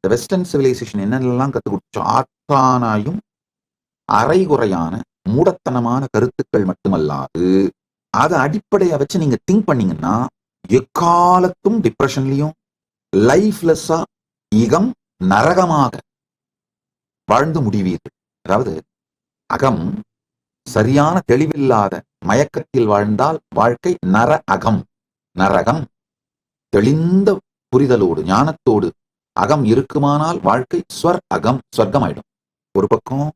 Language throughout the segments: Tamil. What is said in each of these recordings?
இந்த வெஸ்டர்ன் சிவிலைசேஷன் என்னென்னலாம் கற்றுக் கொடுத்தோம், ஆத்தானாயும் அரைகுறையான மூடத்தனமான கருத்துக்கள் மட்டுமல்லாது அதை அடிப்படையா வச்சு நீங்க திங்க் பண்ணீங்கன்னா எக்காலத்தும் டிப்ரெஷன்லயும் லைஃப்லெஸ்ஸா இகம் நரகமாக வாழ்ந்து முடிவீர்கள். அதாவது அகம் சரியான தெளிவில்லாத மயக்கத்தில் வாழ்ந்தால் வாழ்க்கை நரகம். தெளிந்த புரிதலோடு ஞானத்தோடு அகம் இருக்குமானால் வாழ்க்கை சொர்க்கம் ஆயிடும். ஒரு பக்கம்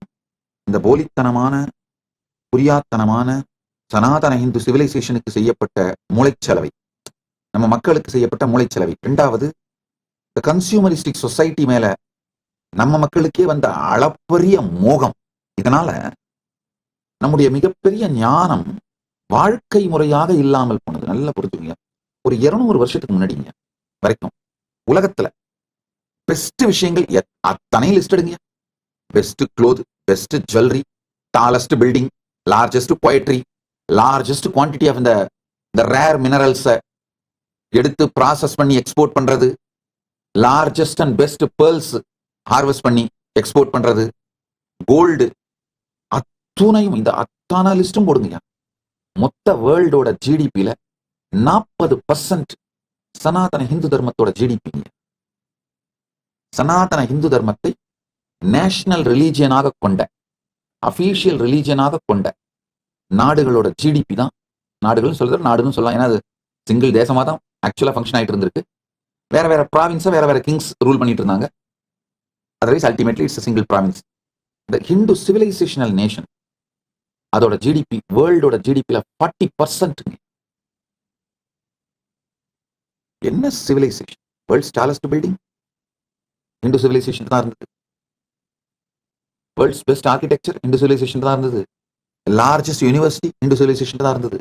இந்த போலித்தனமான புரியாத்தனமான சனாதன இந்து சிவிலைசேஷனுக்கு செய்யப்பட்ட மூளைச்சலவை, நம்ம மக்களுக்கு செய்யப்பட்ட மூளைச்சலவை. இரண்டாவது, இந்த கன்சியூமரிஸ்டிக் சொசைட்டி மேல நம்ம மக்களுக்கே வந்த அளப்பரிய மோகம். இதனால நம்முடைய மிகப்பெரிய ஞானம் வாழ்க்கை முறையாக இல்லாமல் போனது. நல்லா புரிஞ்சுங்க. ஒரு 200 வருஷத்துக்கு முன்னாடிங்க வரைக்கும் உலகத்துல பெஸ்ட் விஷயங்கள் அத்தனை லிஸ்ட் எடுங்க. Best cloth, best jewellery, tallest building, largest poetry, largest quantity of இந்த ரேர் மினரல்ஸை எடுத்து ப்ராசஸ் பண்ணி எக்ஸ்போர்ட் பண்றது, largest and best pearls harvest பண்ணி எக்ஸ்போர்ட் பண்றது, கோல்டு, அத்துணையும் இந்த அத்தான லிஸ்டும் போடுங்க. மொத்த வேர்ல்டோட ஜிடிபியில 40% சனாதன இந்து தர்மத்தோட ஜிடிபி. சனாதன இந்து தர்மத்தை நேஷனல் ரிலீஜியனாக கொண்ட, அபிஷியல் ரிலீஜியனாக கொண்ட நாடுகளோட ஜிடிபி தான். நாடுகள் சொல்றது நாடுன்னு சொல்லலாம், ஏன்னா அது சிங்கிள் தேசமா தான் ஆக்சுவலா ஃபங்க்ஷன் ஆயிட்டு இருந்திருக்கு. வேற வேற ப்ராவின்ஸை வேற வேற கிங்ஸ் ரூல் பண்ணிட்டு இருந்தாங்க. Otherwise ultimately it's single province. இந்த ஹிந்து சிவிலைசேஷனல் நேஷன் அதோட ஜிடிபி வேர்ல்டோட ஜிடிபியில 40%. என்ன civilisation? World's tallest building Hindu civilisation தான் இருந்தது. World's best architecture Hindu civilisation தான் இருந்தது. லார்ஜஸ்ட் யூனிவர்சிட்டி இந்து சிவிலைசேஷன் தான் இருந்தது.